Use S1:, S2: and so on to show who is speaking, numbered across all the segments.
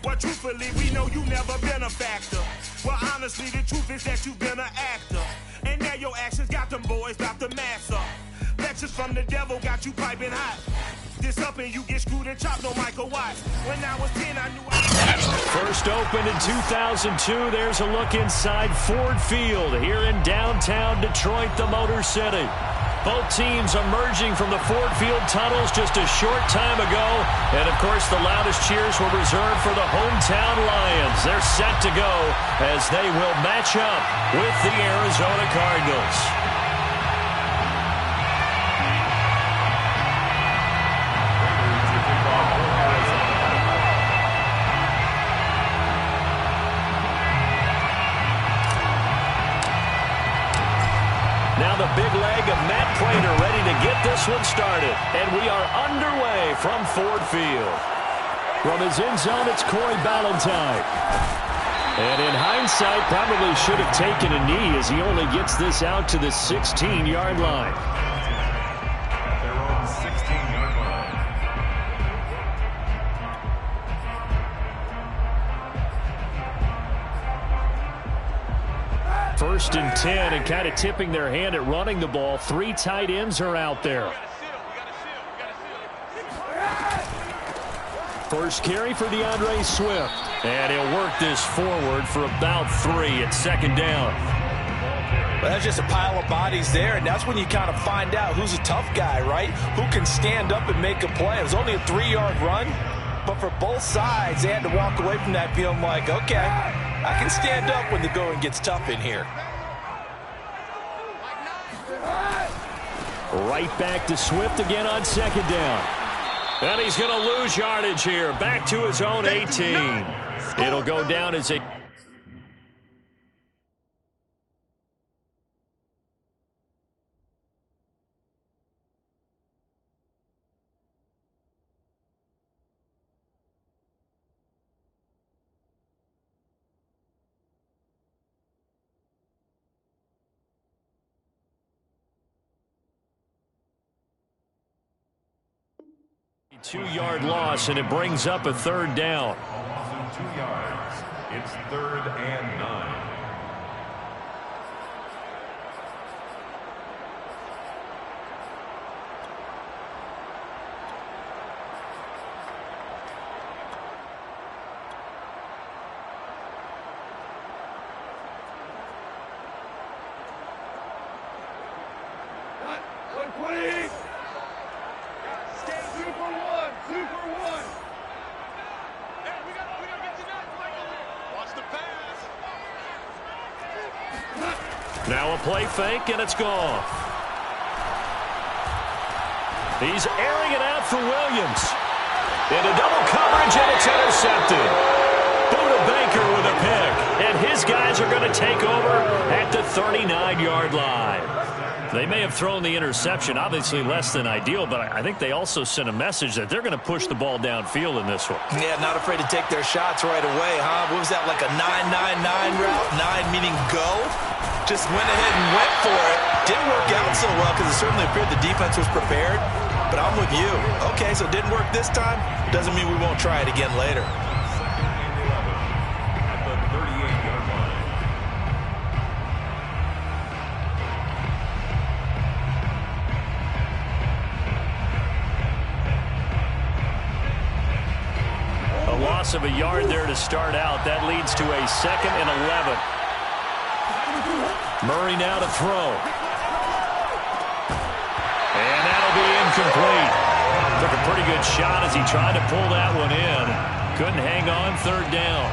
S1: Well, truthfully, we know you never been a factor. Well, honestly, the truth is that you've been an actor. And now your actions got them boys about to mass up. Lectures from the devil got you piping hot. This up and you get screwed and chopped, no Michael Watts. When I was 10, I knew
S2: First opened in 2002. There's a look inside Ford Field here in downtown Detroit, the Motor City. Both teams emerging from the Ford Field tunnels just a short time ago. And, of course, the loudest cheers were reserved for the hometown Lions. They're set to go as they will match up with the Arizona Cardinals. Now the big leg of Matt Prater ready to get this one started. And we are underway from Ford Field. From his end zone, it's Corey Ballantyne. And in hindsight, probably should have taken a knee as he only gets this out to the 16-yard line.
S3: Their own 16-yard line.
S2: First and 10, and kind of tipping their hand at running the ball. Three tight ends are out there. First carry for DeAndre Swift. And he'll work this forward for about 3 at second down.
S4: Well, that's just a pile of bodies there, and that's when you kind of find out who's a tough guy, right? Who can stand up and make a play. It was only a 3-yard run, but for both sides, they had to walk away from that feeling like, okay, I can stand up when the going gets tough in here.
S2: Right back to Swift again on second down. And he's going to lose yardage here. Back to his own 18. It'll go down as a... Two-yard loss, and it brings up a third down.
S3: Loss of 2 yards. It's 3rd and 9.
S2: Now a play fake, and it's gone. He's airing it out for Williams. Into double coverage, and it's intercepted. Buda Baker with a pick, and his guys are going to take over at the 39-yard line. They may have thrown the interception, obviously less than ideal, but I think they also sent a message that they're going to push the ball downfield in this one.
S4: Yeah, not afraid to take their shots right away, huh? What was that, like a 9-9-9 route? 9 meaning go? Just went ahead and went for it. Didn't work out so well because it certainly appeared the defense was prepared. But I'm with you. Okay, so it didn't work this time. Doesn't mean we won't try it again later.
S3: At the 38-yard line.
S2: A loss of a yard there to start out. That leads to a 2nd and 11. Murray now to throw. And that'll be incomplete. Took a pretty good shot as he tried to pull that one in. Couldn't hang on, 3rd down.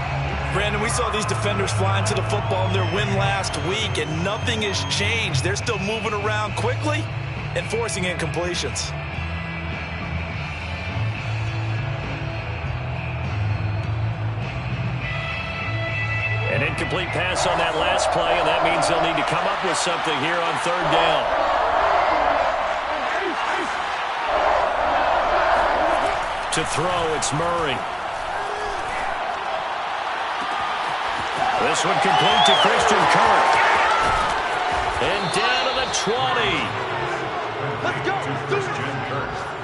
S4: Brandon, we saw these defenders flying to the football in their win last week, and nothing has changed. They're still moving around quickly and forcing incompletions.
S2: An incomplete pass on that last play, and that means they'll need to come up with something here on 3rd down. To throw, it's Murray. This one complete to Christian Kirk. And down to the 20.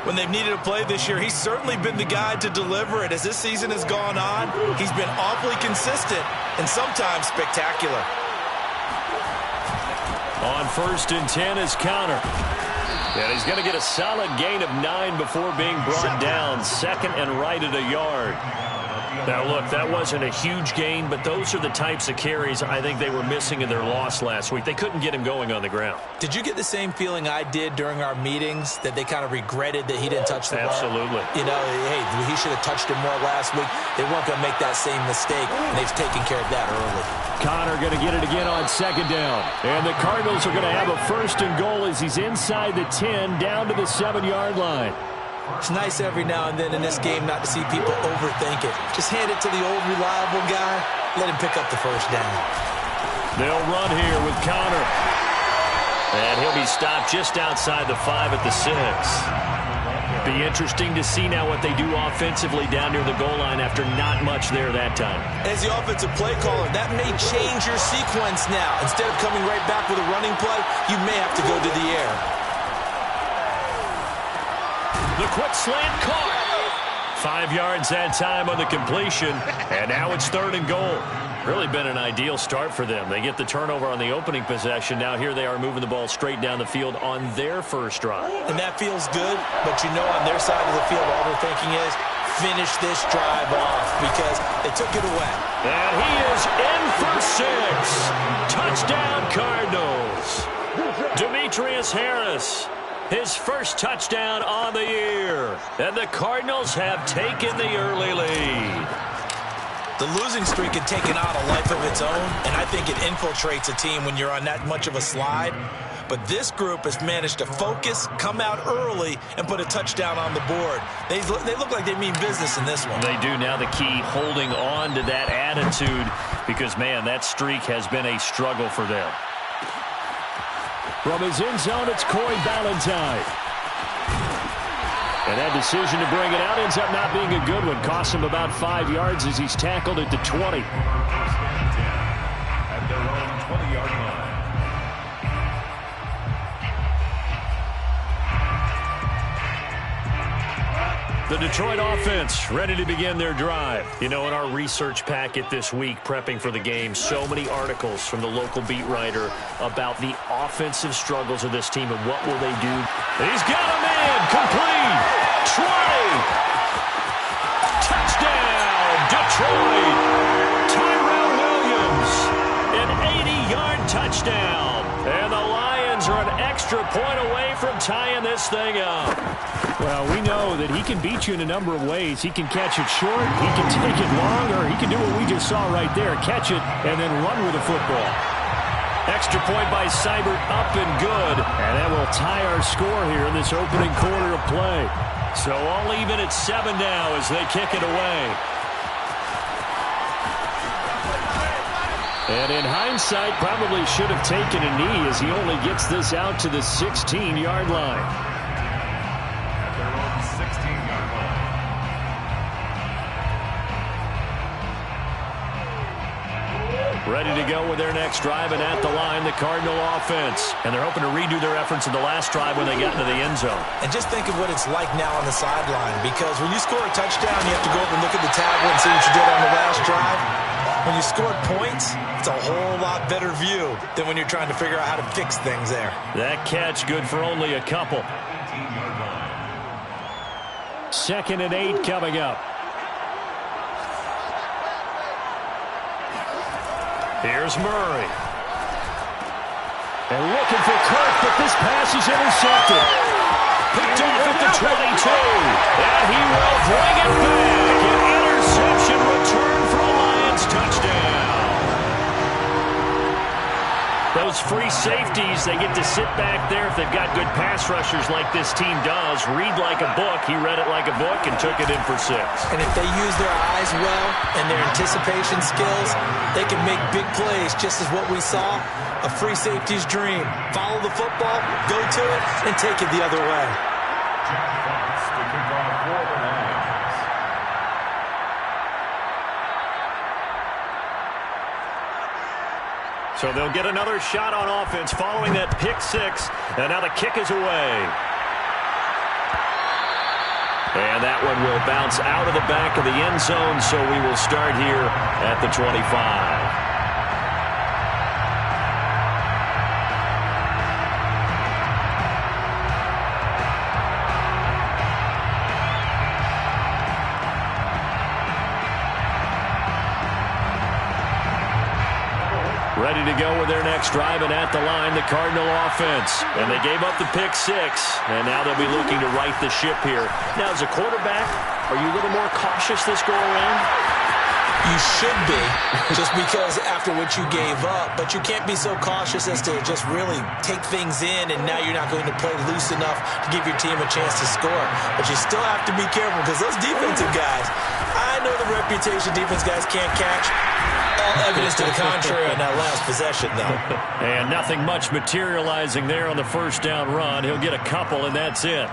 S4: When they needed a play this year, he's certainly been the guy to deliver it. As this season has gone on, he's been awfully consistent and sometimes spectacular.
S2: On 1st and 10 is Connor. And he's going to get a solid gain of 9 before being brought down. Second and right at a yard. Now, look, that wasn't a huge gain, but those are the types of carries I think they were missing in their loss last week. They couldn't get him going on the ground.
S4: Did you get the same feeling I did during our meetings, that they kind of regretted that he didn't touch the ball?
S2: Absolutely.
S4: You know, hey, he should have touched it more last week. They weren't going to make that same mistake, and they've taken care of that early.
S2: Connor going to get it again on 2nd down. And the Cardinals are going to have a 1st and goal as he's inside the 10, down to the 7-yard line.
S4: It's nice every now and then in this game not to see people overthink it. Just hand it to the old reliable guy. Let him pick up the 1st down.
S2: They'll run here with Connor. And he'll be stopped just outside the 5 at the 6. Be interesting to see now what they do offensively down near the goal line after not much there that time. As the offensive play caller, that may change your sequence now. Instead of coming right back with a running play, you may have to go to the air. The quick slant caught. 5 yards that time on the completion. And now it's 3rd and goal. Really been an ideal start for them. They get the turnover on the opening possession. Now here they are moving the ball straight down the field on their first drive.
S4: And that feels good, but you know on their side of the field all they're thinking is finish this drive off because they took it away.
S2: And he is in for 6. Touchdown Cardinals. Demetrius Harris. His first touchdown on the year. And the Cardinals have taken the early lead.
S4: The losing streak had taken on a life of its own, and I think it infiltrates a team when you're on that much of a slide. But this group has managed to focus, come out early, and put a touchdown on the board. They look like they mean business in this one.
S2: They do. Now the key, holding on to that attitude, because, man, that streak has been a struggle for them. From his end zone, it's Corey Ballantyne. And that decision to bring it out ends up not being a good one. Costs him about 5 yards as he's tackled at the 20.
S3: At their own 20-yard line.
S2: The Detroit offense ready to begin their drive. You know, in our research packet this week, prepping for the game, so many articles from the local beat writer about the offensive struggles of this team and what will they do. He's got a man, complete, 20, touchdown, Detroit, Tyrell Williams, an 80-yard touchdown, and the Lions are an extra point away from tying this thing up.
S5: Well, we know that he can beat you in a number of ways. He can catch it short, he can take it long, or he can do what we just saw right there, catch it and then run with the football.
S2: Extra point by Seibert, up and good.
S5: And that will tie our score here in this opening quarter of play.
S2: So all even at 7 now as they kick it away.
S5: And in hindsight, probably should have taken a knee as he only gets this out to the 16-yard line.
S3: At their own 16-yard line.
S2: Ready to go with their next drive, and at the line, the Cardinal offense. And they're hoping to redo their efforts in the last drive when they got into the end zone.
S4: And just think of what it's like now on the sideline, because when you score a touchdown, you have to go up and look at the tablet and see what you did on the last drive. When you score points, it's a whole lot better view than when you're trying to figure out how to fix things there.
S2: That catch good for only a couple.
S3: 18-yard line.
S5: 2nd and 8 coming up.
S2: Here's Murray.
S5: And looking for Kirk, but this pass is intercepted.
S2: Picked off at the 22. And he will bring it back. An interception return for a Lions touchdown. Those free safeties, they get to sit back there if they've got good pass rushers like this team does. Read like a book. He read it like a book and took it in for 6.
S4: And if they use their eyes well and their anticipation skills, they can make big plays, just as what we saw, a free safety's dream. Follow the football, go to it, and take it the other way.
S3: Jack Fox to kick off for the Lions.
S2: So they'll get another shot on offense following that pick 6. And now the kick is away. And that one will bounce out of the back of the end zone, so we will start here at the 25. Ready to go with their next drive, and at the line, the Cardinal offense. And they gave up the pick 6, and now they'll be looking to right the ship here. Now, as a quarterback, are you a little more cautious this go-around?
S4: You should be, just because after what you gave up. But you can't be so cautious as to just really take things in, and now you're not going to play loose enough to give your team a chance to score. But you still have to be careful, because those defensive guys, I know the reputation defense guys can't catch. All evidence to the contrary on that last possession, though.
S2: And nothing much materializing there on the first down run. He'll get a couple, and that's it.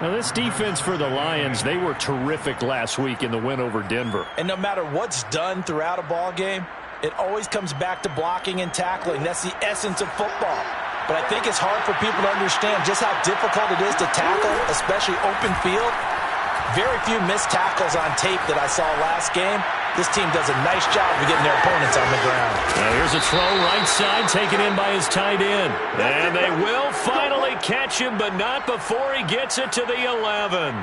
S2: Now, this defense for the Lions, they were terrific last week in the win over Denver.
S4: And no matter what's done throughout a ball game, it always comes back to blocking and tackling. That's the essence of football. But I think it's hard for people to understand just how difficult it is to tackle, especially open field. Very few missed tackles on tape that I saw last game. This team does a nice job of getting their opponents on the ground.
S2: Now here's a throw right side, taken in by his tight end. And they will finally catch him, but not before he gets it to the 11.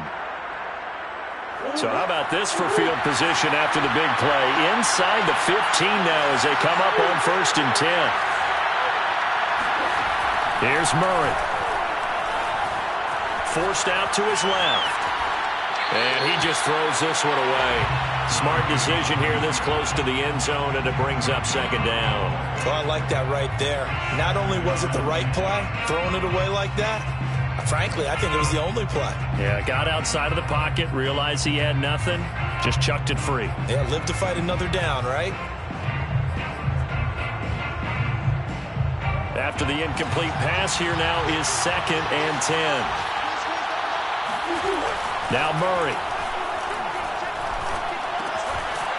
S2: So how about this for field position after the big play? Inside the 15 now as they come up on 1st and 10. Here's Murray. Forced out to his left. And he just throws this one away. Smart decision here this close to the end zone, and it brings up 2nd down.
S4: So I like that right there. Not only was it the right play, throwing it away like that, frankly, I think it was the only play.
S2: Yeah, got outside of the pocket, realized he had nothing, just chucked it free.
S4: Yeah, live to fight another down, right?
S2: After the incomplete pass, here now is 2nd and 10. Now Murray.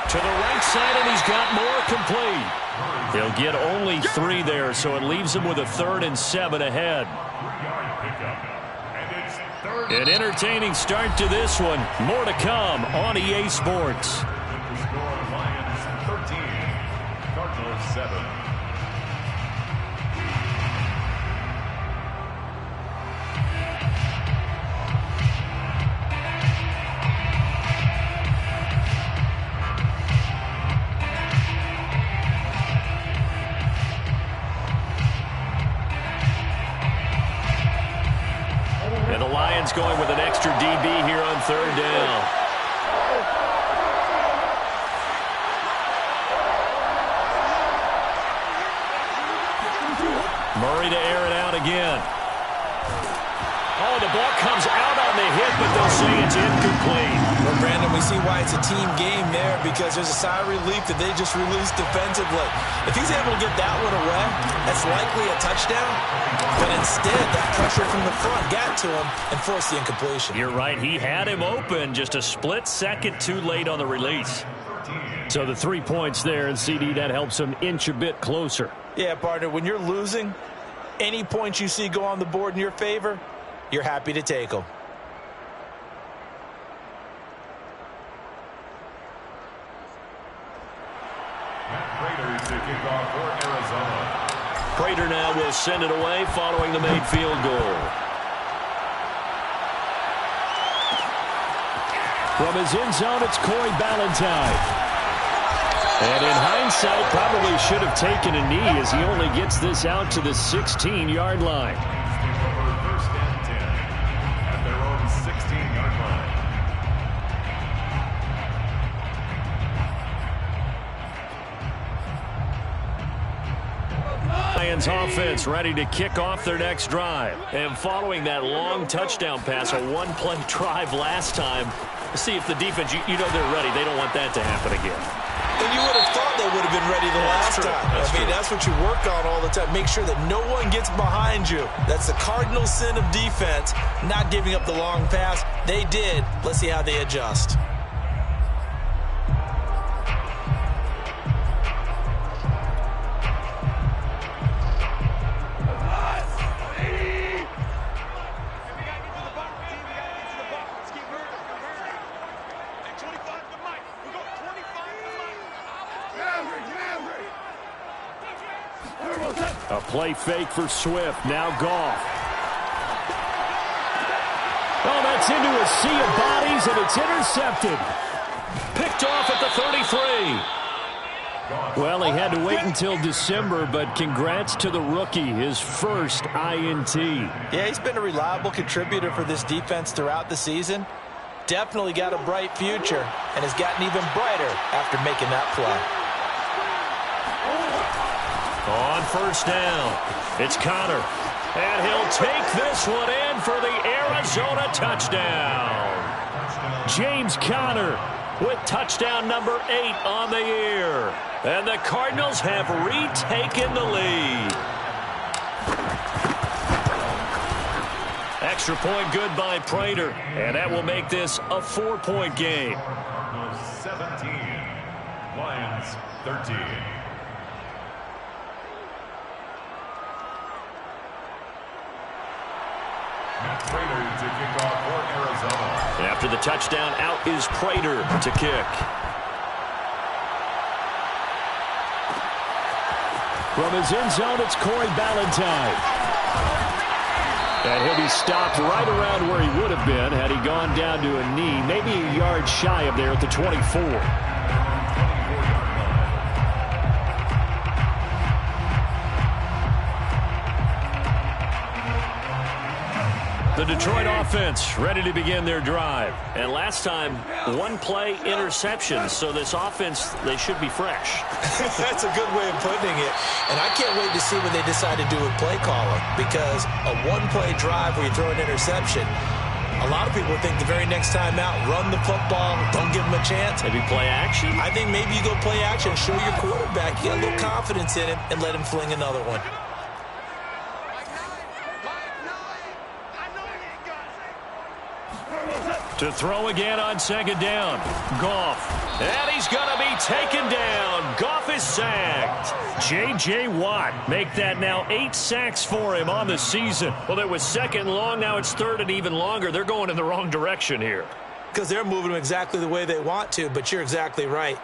S2: To the right side, and he's got more complete. He'll get only 3 there, so it leaves him with a 3rd and 7 ahead. An entertaining start to this one. More to come on EA Sports.
S3: Lions 13, Cardinals 7.
S2: Going with an extra DB here on 3rd down. Murray to air it out again. Oh, the ball comes out on the hit, but they'll say it's incomplete.
S4: Well, Brandon, we see why it's a team game there, because there's a sigh of relief that they just released defensively. If he's able to get that one away, that's likely a touchdown. But instead, that pressure from the front got to him and forced the incompletion.
S2: You're right. He had him open, just a split second too late on the release. So the 3 points there, and CD, that helps him inch a bit closer.
S4: Yeah, partner, when you're losing, any points you see go on the board in your favor, you're happy to take them.
S2: Prater now will send it away following the made field goal. From his end zone, it's Corey Ballantyne. And in hindsight, probably should have taken a knee as he only gets this out to the 16-yard line.
S3: First and 10 at their own 16-yard line.
S2: Lions offense ready to kick off their next drive. And following that long touchdown pass, a one-play drive last time, see if the defense, you know they're ready. They don't want that to happen again.
S4: And you would have thought they would have been ready the last time. That's what you work on all the time. Make sure that no one gets behind you. That's the cardinal sin of defense, not giving up the long pass. They did. Let's see how they adjust.
S5: A play fake for Swift. Now Goff. Oh, that's into a sea of bodies, and it's intercepted.
S2: Picked off at the 33.
S5: Well, he had to wait until December, but congrats to the rookie, his first INT.
S4: Yeah, he's been a reliable contributor for this defense throughout the season. Definitely got a bright future, and has gotten even brighter after making that play.
S2: On first down, it's Connor. And he'll take this one in for the Arizona touchdown.
S5: James Conner
S2: with touchdown number 8 on the year. And the Cardinals have retaken the lead. Extra point good by Prater. And that will make this a 4-point game.
S3: 17, Lions 13. Prater to kick off for Arizona.
S2: After the touchdown, out is Prater to kick.
S5: From his end zone, it's Corey Ballantyne. And he'll be stopped right around where he would have been had he gone down to a knee, maybe a yard shy of there at the 24.
S2: The Detroit offense ready to begin their drive. And last time, one play interception. So this offense, they should be fresh.
S4: That's a good way of putting it. And I can't wait to see what they decide to do with play calling. Because a one-play drive where you throw an interception, a lot of people think the very next time out, run the football, don't give them a chance.
S2: Maybe play action?
S4: I think maybe you go play action, show your quarterback, you get a little confidence in him, and let him fling another one.
S2: To throw again on second down. Goff. And he's going to be taken down. Goff is sacked.
S5: J.J. Watt make that now 8 sacks for him on the season.
S2: Well, it was second and long. Now it's third and even longer. They're going in the wrong direction here.
S4: Because they're moving them exactly the way they want to, but you're exactly right.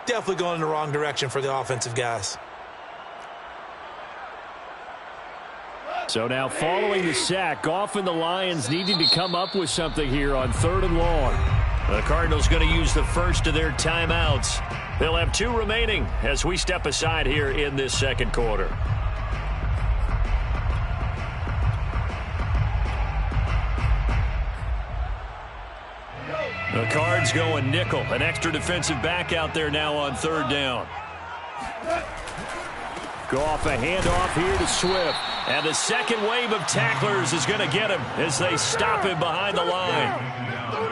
S4: Definitely going in the wrong direction for the offensive guys.
S5: So now following the sack, Goff and the Lions needing to come up with something here on 3rd and long.
S2: The Cardinals going to use the first of their timeouts. They'll have 2 remaining as we step aside here in this second quarter. The Cards going nickel. An extra defensive back out there now on 3rd down.
S5: Goff a handoff here to Swift.
S2: And the second wave of tacklers is going to get him as they stop him behind the line.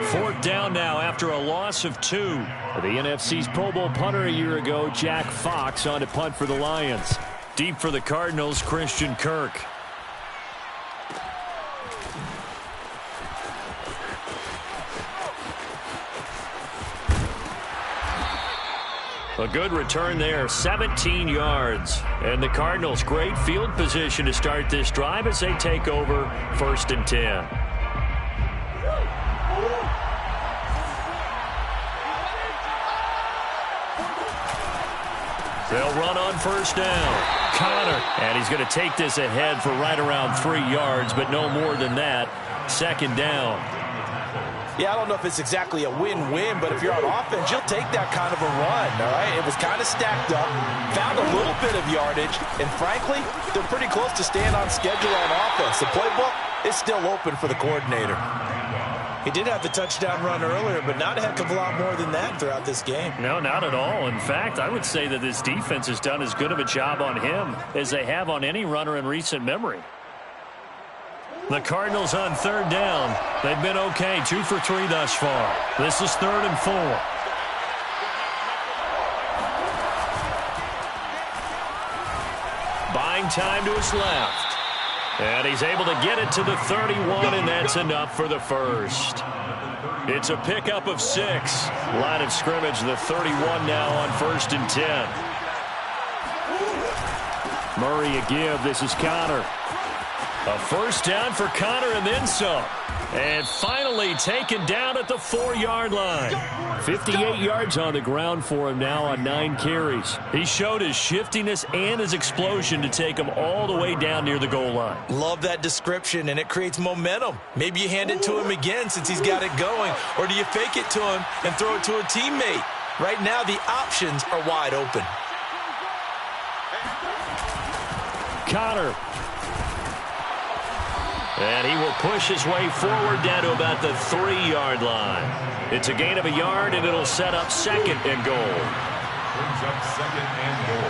S2: 4th down now after a loss of 2.
S5: The NFC's Pro Bowl punter a year ago, Jack Fox, on to punt for the Lions.
S2: Deep for the Cardinals, Christian Kirk. A good return there, 17 yards. And the Cardinals, great field position to start this drive as they take over 1st and 10. They'll run on 1st down. Connor, and he's going to take this ahead for right around 3 yards, but no more than that. 2nd down.
S4: Yeah, I don't know if it's exactly a win-win, but if you're on offense, you'll take that kind of a run, all right? It was kind of stacked up, found a little bit of yardage, and frankly, they're pretty close to staying on schedule on offense. The playbook is still open for the coordinator. He did have the touchdown run earlier, but not a heck of a lot more than that throughout this game.
S2: No, not at all. In fact, I would say that this defense has done as good of a job on him as they have on any runner in recent memory. The Cardinals on 3rd down. They've been okay, 2 for 3 thus far. This is 3rd and 4. Buying time to his left. And he's able to get it to the 31, and that's enough for the first. It's a pickup of 6. Line of scrimmage, the 31 now on 1st and 10.
S5: Murray a give. This is Connor.
S2: A 1st down for Connor and then some. And finally taken down at the 4-yard line. 58 yards on the ground for him now on 9 carries. He showed his shiftiness and his explosion to take him all the way down near the goal line.
S4: Love that description, and it creates momentum. Maybe you hand it to him again since he's got it going, or do you fake it to him and throw it to a teammate? Right now, the options are wide open.
S2: Connor. And he will push his way forward down to about the 3-yard line. It's a gain of a yard, and it'll set up 2nd and goal.
S3: Brings up 2nd and goal.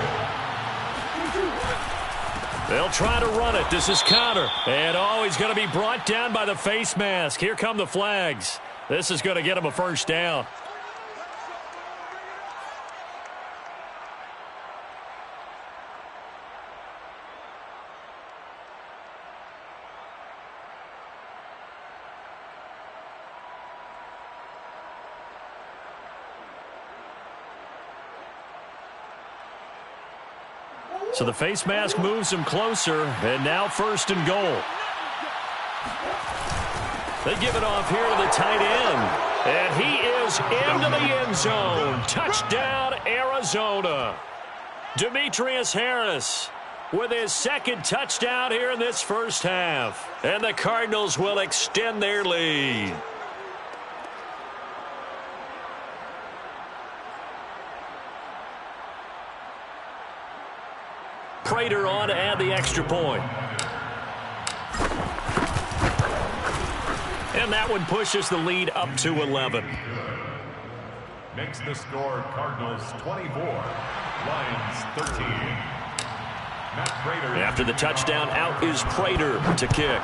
S2: They'll try to run it. This is Connor. And, he's going to be brought down by the face mask. Here come the flags. This is going to get him a first down. So the face mask moves him closer, and now 1st and goal. They give it off here to the tight end, and he is into the end zone. Touchdown, Arizona. Demetrius Harris with his 2nd touchdown here in this first half, and the Cardinals will extend their lead. Prater on to add the extra point. And that one pushes the lead up to 11.
S3: Makes the score Cardinals 24, Lions 13. Matt Prater.
S2: After the touchdown, out is Prater to kick.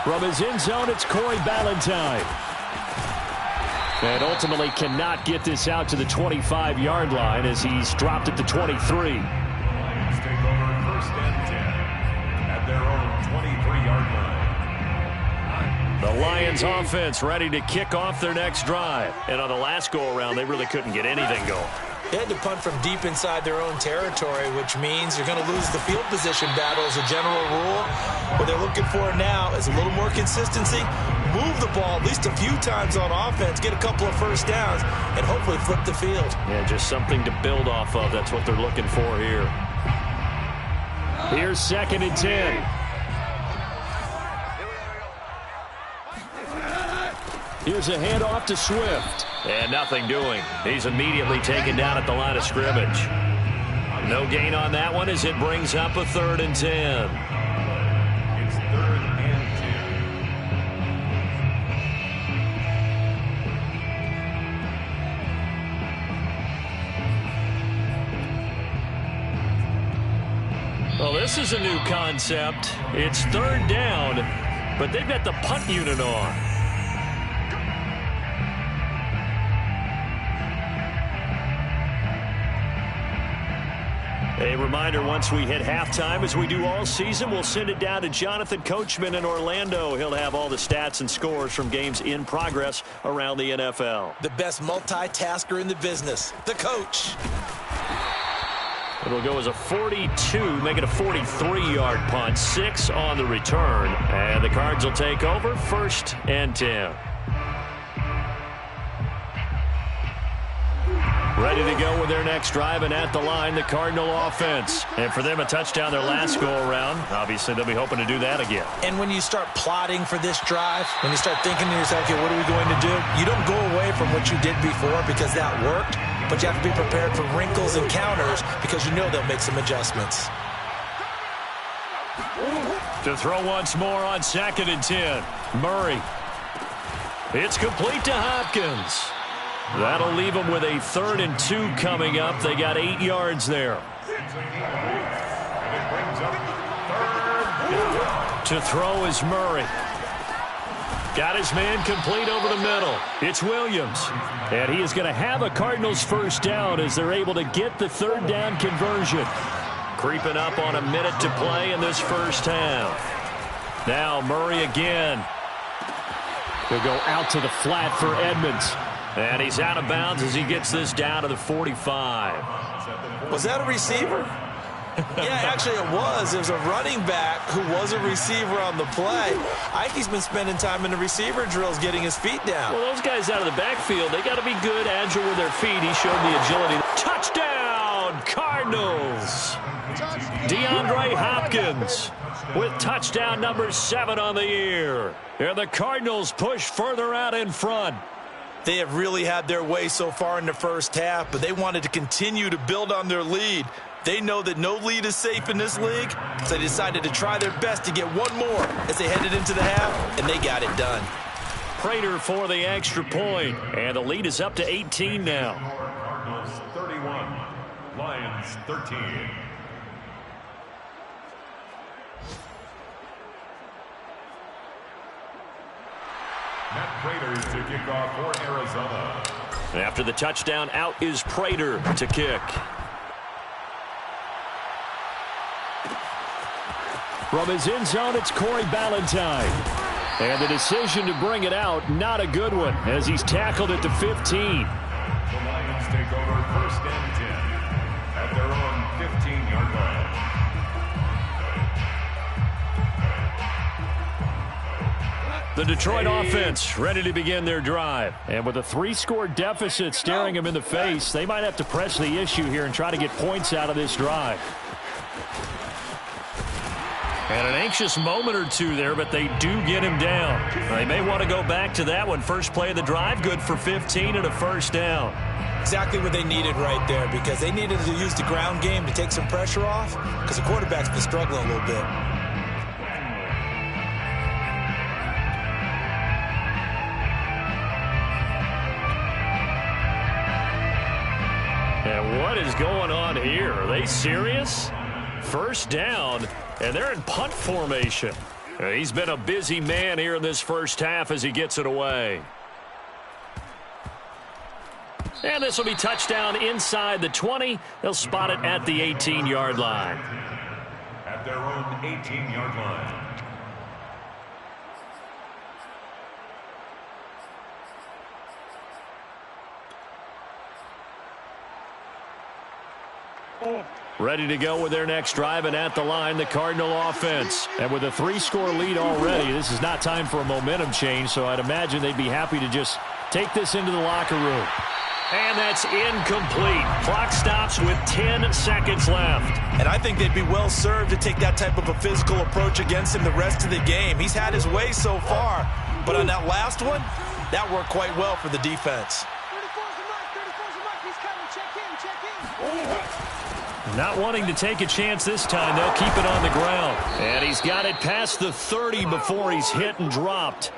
S2: From his end zone, it's Corey Ballantyne. And ultimately cannot get this out to the 25-yard line as he's dropped at the 23.
S3: Lions take over 1st and 10 at their own 23-yard line.
S2: The Lions offense ready to kick off their next drive. And on the last go-around, they really couldn't get anything going.
S4: They had to punt from deep inside their own territory, which means you're going to lose the field position battle as a general rule. What they're looking for now is a little more consistency, move the ball at least a few times on offense, get a couple of first downs, and hopefully flip the field.
S2: Yeah, just something to build off of. That's what they're looking for here. Here's 2nd and 10. Here's a handoff to Swift. And nothing doing. He's immediately taken down at the line of scrimmage. No gain on that one as it brings up a 3rd and 10.
S3: It's 3rd and
S2: 10. Well, this is a new concept. It's 3rd down, but they've got the punt unit on. A reminder, once we hit halftime, as we do all season, we'll send it down to Jonathan Coachman in Orlando. He'll have all the stats and scores from games in progress around the NFL.
S4: The best multitasker in the business, the coach.
S2: It'll go as a 42, make it a 43-yard punt, 6 on the return. And the Cards will take over 1st and 10. Ready to go with their next drive, and at the line, the Cardinal offense. And for them, a touchdown their last go-around. Obviously, they'll be hoping to do that again.
S4: And when you start plotting for this drive, when you start thinking to yourself, okay, what are we going to do? You don't go away from what you did before because that worked, but you have to be prepared for wrinkles and counters because you know they'll make some adjustments.
S2: To throw once more on 2nd and 10. Murray. It's complete to Hopkins. That'll leave them with a 3rd and 2 coming up. They got 8 yards there. To throw is Murray. Got his man complete over the middle. It's Williams. And he is going to have a Cardinals first down as they're able to get the 3rd down conversion. Creeping up on a minute to play in this first half. Now Murray again. He'll go out to the flat for Edmonds. And he's out of bounds as he gets this down to the 45.
S4: Was that a receiver? Yeah, actually it was. There's a running back who was a receiver on the play. I think he's been spending time in the receiver drills getting his feet down.
S2: Well, those guys out of the backfield, they got to be good, agile with their feet. He showed the agility. Touchdown, Cardinals! DeAndre Hopkins with touchdown number 7 on the year. And the Cardinals push further out in front.
S4: They have really had their way so far in the first half, but they wanted to continue to build on their lead. They know that no lead is safe in this league, so they decided to try their best to get one more as they headed into the half, and they got it done.
S2: Prater for the extra point, and the lead is up to 18 now.
S3: Cardinals 31, Lions 13. Matt Prater to kick off for Arizona.
S2: After the touchdown, out is Prater to kick. From his end zone, it's Corey Ballantyne. And the decision to bring it out, not a good one, as he's tackled at the 15.
S3: The Lions take over 1st and 10 at their own 15-yard line.
S2: The Detroit offense ready to begin their drive. And with a 3-score deficit staring them in the face, they might have to press the issue here and try to get points out of this drive. And an anxious moment or two there, but they do get him down. They may want to go back to that one. First play of the drive, good for 15 and a first down.
S4: Exactly what they needed right there, because they needed to use the ground game to take some pressure off, because the quarterback's been struggling a little bit.
S2: And what is going on here? Are they serious? First down, and they're in punt formation. He's been a busy man here in this first half as he gets it away. And this will be touchdown inside the 20. They'll spot it at the 18-yard line.
S3: At their own 18-yard line.
S2: Ready to go with their next drive, and at the line, the Cardinal offense. And with a 3-score lead already, this is not time for a momentum change, so I'd imagine they'd be happy to just take this into the locker room. And that's incomplete. Clock stops with 10 seconds left.
S4: And I think they'd be well served to take that type of a physical approach against him the rest of the game. He's had his way so far, but on that last one, that worked quite well for the defense.
S2: Not wanting to take a chance this time, they'll keep it on the ground. And he's got it past the 30 before he's hit and dropped.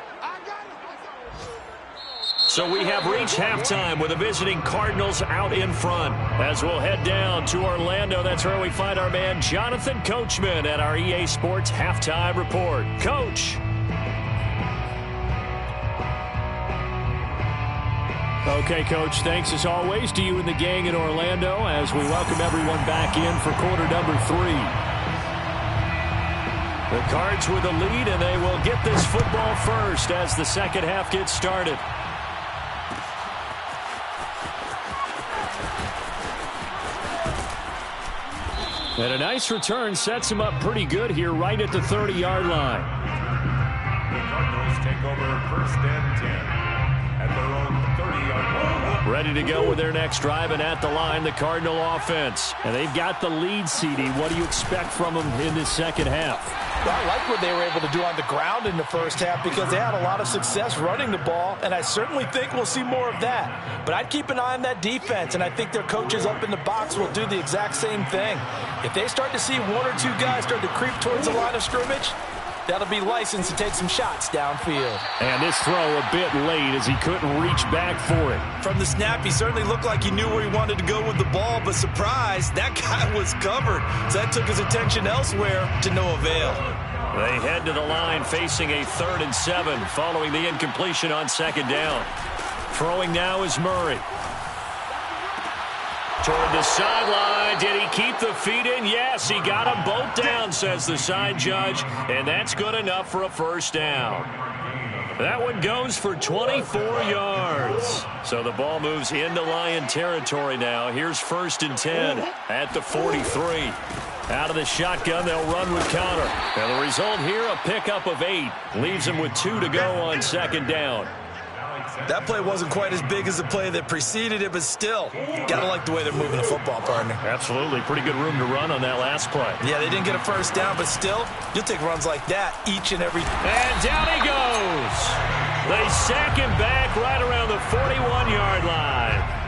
S2: So we have reached halftime with the visiting Cardinals out in front. As we'll head down to Orlando, that's where we find our man Jonathan Coachman at our EA Sports Halftime Report. Coach. Okay, Coach, thanks as always to you and the gang in Orlando as we welcome everyone back in for quarter number 3. The Cards with the lead, and they will get this football first as the second half gets started. And a nice return sets him up pretty good here right at the 30-yard line.
S3: The Cardinals take over 1st and 10 at their own 30-yard line.
S2: Ready to go with their next drive, and at the line, the Cardinal offense. And they've got the lead, CD. What do you expect from them in this second half?
S4: Well, I like what they were able to do on the ground in the first half because they had a lot of success running the ball, and I certainly think we'll see more of that. But I'd keep an eye on that defense, and I think their coaches up in the box will do the exact same thing. If they start to see 1 or 2 guys start to creep towards the line of scrimmage, that'll be licensed to take some shots downfield.
S2: And this throw a bit late as he couldn't reach back for it.
S4: From the snap, he certainly looked like he knew where he wanted to go with the ball, but surprise, that guy was covered. So that took his attention elsewhere to no avail.
S2: They head to the line facing a 3rd and 7 following the incompletion on second down. Throwing now is Murray. Toward the sideline. Did he keep the feet in? Yes, he got them both down, says the side judge, and that's good enough for a first down. That one goes for 24 yards. So the ball moves into Lion territory now. Here's 1st and 10 at the 43. Out of the shotgun, they'll run with Connor. And the result here, a pickup of 8. Leaves them with 2 to go on second down.
S4: That play wasn't quite as big as the play that preceded it, but still, gotta like the way they're moving the football, partner.
S2: Absolutely. Pretty good room to run on that last play.
S4: Yeah, they didn't get a first down, but still, you'll take runs like that each and every...
S2: And down he goes. They sack him back right around the 41-yard line.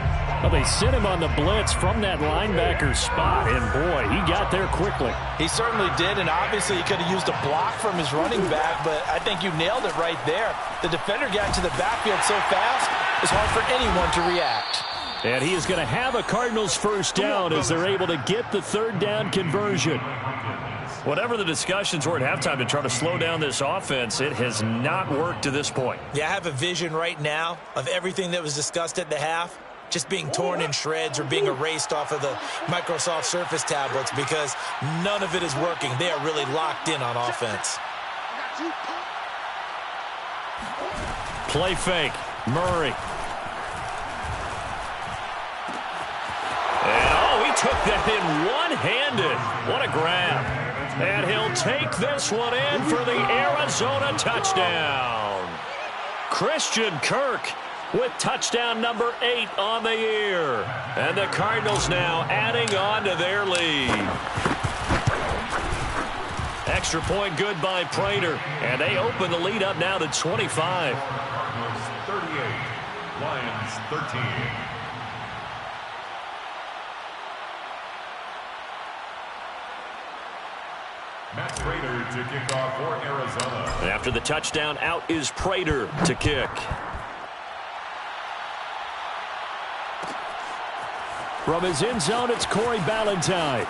S2: Well, they sent him on the blitz from that linebacker spot, and boy, he got there quickly.
S4: He certainly did, and obviously he could have used a block from his running back, but I think you nailed it right there. The defender got into the backfield so fast, it's hard for anyone to react.
S2: And he is going to have a Cardinals first down as they're able to get the third down conversion. Whatever the discussions were at halftime to try to slow down this offense, it has not worked to this point.
S4: Yeah, I have a vision right now of everything that was discussed at the half just being torn in shreds or being erased off of the Microsoft Surface tablets because none of it is working. They are really locked in on offense.
S2: Play fake. Murray. And, oh, he took that in one-handed. What a grab. And he'll take this one in for the Arizona touchdown. Christian Kirk with touchdown number 8 on the year. And the Cardinals now adding on to their lead. Extra point good by Prater. And they open the lead up now to 25.
S3: 38, Lions 13. Matt Prater to kick off for Arizona.
S2: After the touchdown, out is Prater to kick. From his end zone, it's Corey Ballantyne.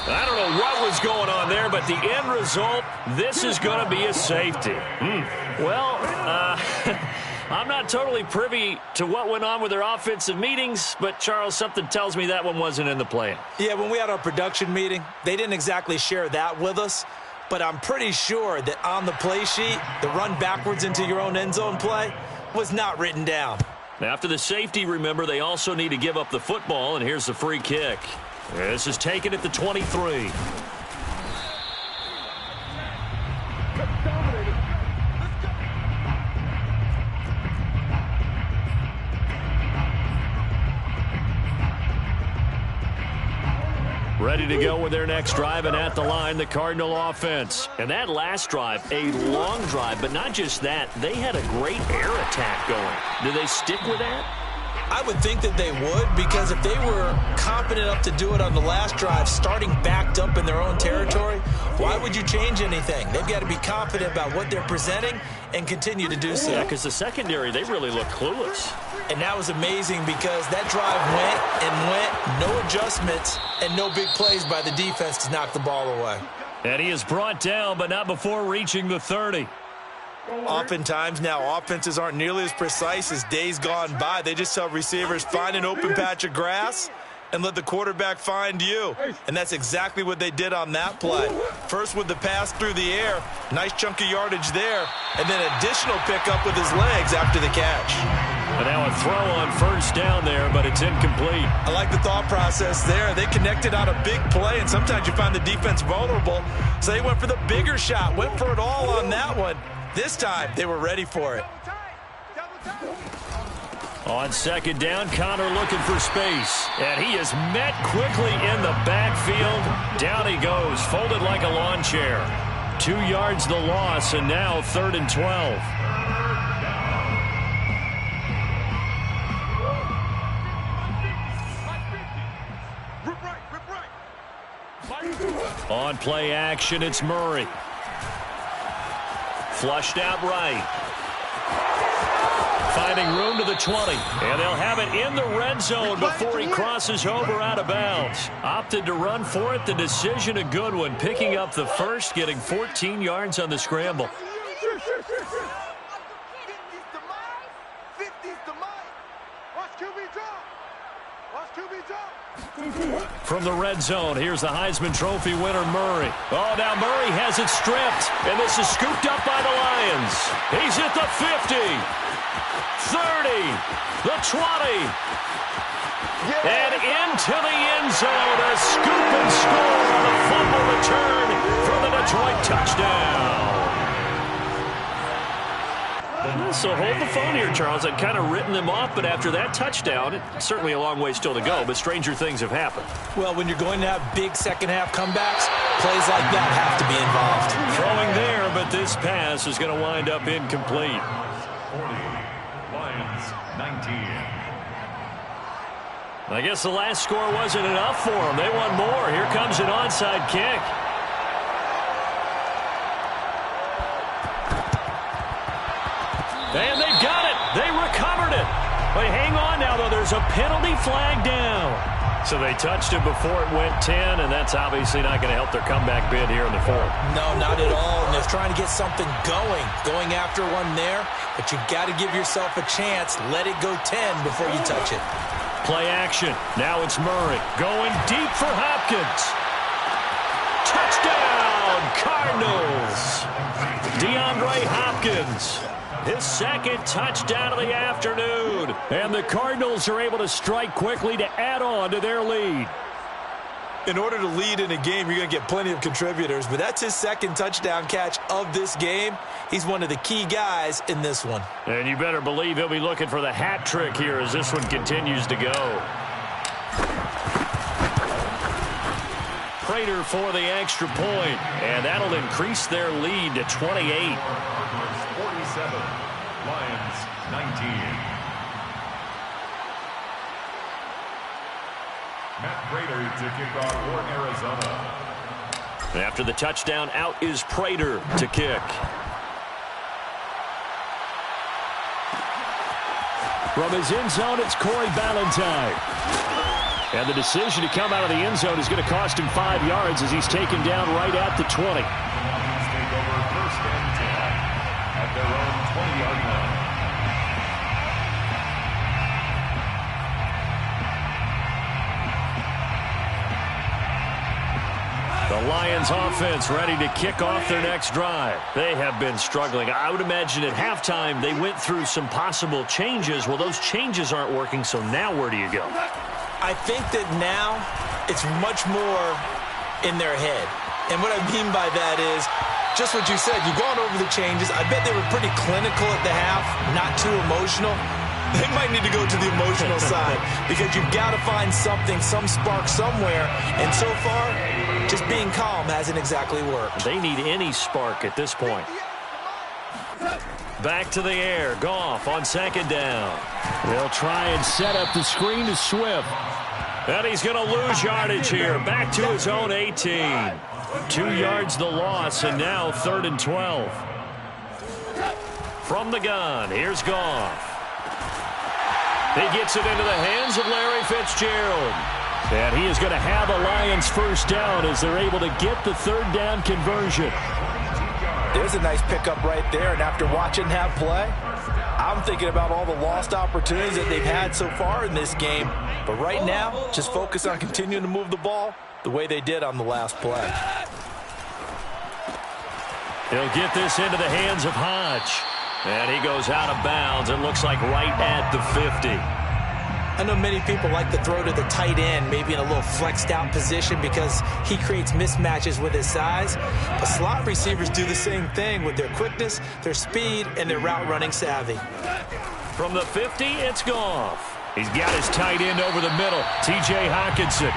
S2: I don't know what was going on there, but the end result, this is going to be a safety. Well, I'm not totally privy to what went on with their offensive meetings, but, Charles, something tells me that one wasn't in the plan.
S4: Yeah, when we had our production meeting, they didn't exactly share that with us, but I'm pretty sure that on the play sheet, the run backwards into your own end zone play was not written down.
S2: After the safety, remember, they also need to give up the football, and here's the free kick. This is taken at the 23. Ready to go with their next drive, and at the line, the Cardinal offense. And that last drive, a long drive, but not just that. They had a great air attack going. Do they stick with that?
S4: I would think that they would, because if they were confident enough to do it on the last drive, starting backed up in their own territory, why would you change anything? They've got to be confident about what they're presenting and continue to do so.
S2: Yeah, because the secondary, they really look clueless.
S4: And that was amazing because that drive went, no adjustments, and no big plays by the defense to knock the ball away.
S2: And he is brought down, but not before reaching the 30.
S4: Oftentimes now, offenses aren't nearly as precise as days gone by. They just tell receivers, find an open patch of grass and let the quarterback find you. And that's exactly what they did on that play. First with the pass through the air, nice chunk of yardage there, and then additional pickup with his legs after the catch.
S2: And now a throw on first down there, but it's incomplete.
S4: I like the thought process there. They connected on a big play, and sometimes you find the defense vulnerable. So they went for the bigger shot, went for it all on that one. This time, they were ready for it.
S2: On second down, Connor looking for space. And he is met quickly in the backfield. Down he goes, folded like a lawn chair. 2 yards the loss, and now 3rd and 12. On play action, it's Murray. Flushed out right. Finding room to the 20. And they'll have it in the red zone before he crosses over out of bounds. Opted to run for it. The decision a good one. Picking up the first, getting 14 yards on the scramble. From the red zone, here's the Heisman Trophy winner, Murray. Oh, now Murray has it stripped, and this is scooped up by the Lions. He's at the 50, 30, the 20, and into the end zone. A scoop and score on a fumble return for the Detroit touchdown. So hold the phone here, Charles. I'd kind of written them off, but after that touchdown, it's certainly a long way still to go, but stranger things have happened.
S4: Well, when you're going to have big second-half comebacks, plays like that have to be involved.
S2: Throwing there, but this pass is going to wind up incomplete.
S3: 40, Lions 19.
S2: I guess the last score wasn't enough for them. They want more. Here comes an onside kick. And they've got it. They recovered it. But hang on now, though. There's a penalty flag down. So they touched it before it went 10, and that's obviously not going to help their comeback bid here in the fourth.
S4: No, not at all. And they're trying to get something going after one there. But you've got to give yourself a chance. Let it go 10 before you touch it.
S2: Play action. Now it's Murray going deep for Hopkins. Touchdown, Cardinals. DeAndre Hopkins. His second touchdown of the afternoon. And the Cardinals are able to strike quickly to add on to their lead.
S4: In order to lead in a game, you're going to get plenty of contributors, but that's his second touchdown catch of this game. He's one of the key guys in this one.
S2: And you better believe he'll be looking for the hat trick here as this one continues to go. Prater for the extra point, and that'll increase their lead to 28.
S3: 47, Lions 19. Matt Prater to kick off for Arizona.
S2: After the touchdown, out is Prater to kick. From his end zone, it's Corey Ballantyne. And the decision to come out of the end zone is going to cost him 5 yards as he's taken down right at the 20.
S3: Lions take over first and 10 at their own 20-yard line.
S2: The Lions offense ready to kick off their next drive. They have been struggling. I would imagine at halftime they went through some possible changes. Well, those changes aren't working, so now where do you go?
S4: I think that now it's much more in their head. And what I mean by that is just what you said. You've gone over the changes. I bet they were pretty clinical at the half, not too emotional. They might need to go to the emotional side because you've got to find something, some spark somewhere. And so far, just being calm hasn't exactly worked.
S2: They need any spark at this point. Back to the air. Goff on second down.
S5: They'll try and set up the screen to Swift.
S2: And he's going to lose yardage here. Back to his own 18. 2 yards the loss, and now 3rd and 12. From the gun, here's Goff. He gets it into the hands of Larry Fitzgerald. And he is going to have a Lions first down as they're able to get the 3rd down conversion.
S4: There's a nice pickup right there, and after watching that play, I'm thinking about all the lost opportunities that they've had so far in this game. But right now, just focus on continuing to move the ball the way they did on the last play.
S2: He'll get this into the hands of Hodge. And he goes out of bounds. It looks like right at the 50.
S4: I know many people like to throw to the tight end, maybe in a little flexed out position because he creates mismatches with his size. But slot receivers do the same thing with their quickness, their speed, and their route running savvy.
S2: From the 50, it's Goff. He's got his tight end over the middle, T.J. Hockenson.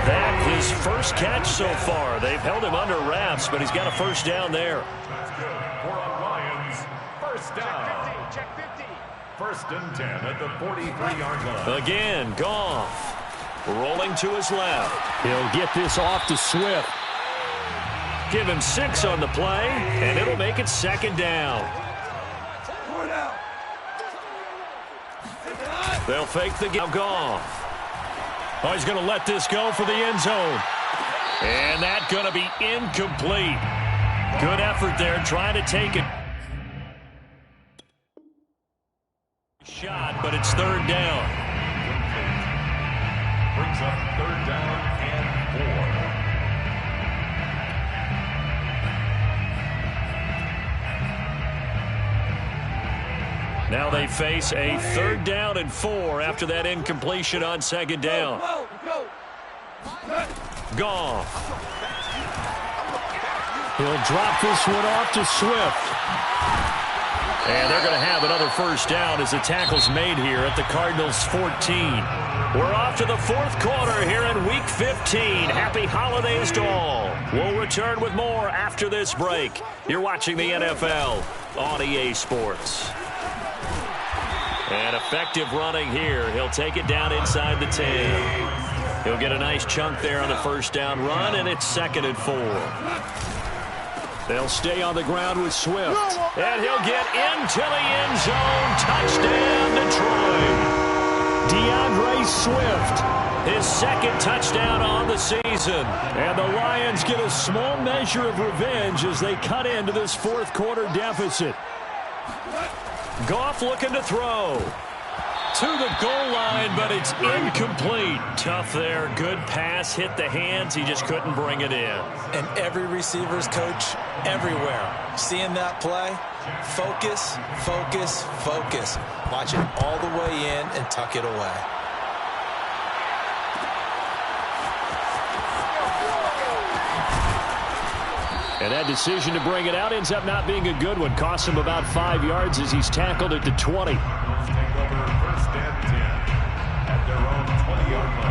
S2: That his first catch so far. They've held him under wraps, but he's got a first down there.
S3: That's good. For the Lions, first down. Check 50. First and 10 at the 43-yard line.
S2: Again, Goff rolling to his left.
S5: He'll get this off to Swift.
S2: Give him 6 on the play, and it'll make it 2nd down. They'll fake the game. Goff. Oh, he's going to let this go for the end zone. And that's going to be incomplete. Good effort there trying to take it. Shot, but it's 3rd down.
S3: brings up 3rd down and 4.
S2: Now they face a 3rd down and 4 after that incompletion on 2nd down. Goff.
S5: He'll drop this one off to Swift.
S2: And they're going to have another 1st down as the tackle's made here at the Cardinals' 14. We're off to the 4th quarter here in Week 15. Happy holidays to all. We'll return with more after this break. You're watching the NFL on EA Sports. And effective running here. He'll take it down inside the 10. He'll get a nice chunk there on the 1st down run, and it's 2nd and 4. They'll stay on the ground with Swift. And he'll get into the end zone. Touchdown, Detroit.
S5: DeAndre Swift.
S2: His 2nd touchdown on the season.
S5: And the Lions get a small measure of revenge as they cut into this 4th quarter deficit.
S2: Goff looking to throw. To the goal line, but it's incomplete. Tough there. Good pass. Hit the hands. He just couldn't bring it in.
S4: And every receiver's coach everywhere. Seeing that play, focus, focus, focus. Watch it all the way in and tuck it away.
S5: And that decision to bring it out ends up not being a good one. Costs him about 5 yards as he's tackled at the 20.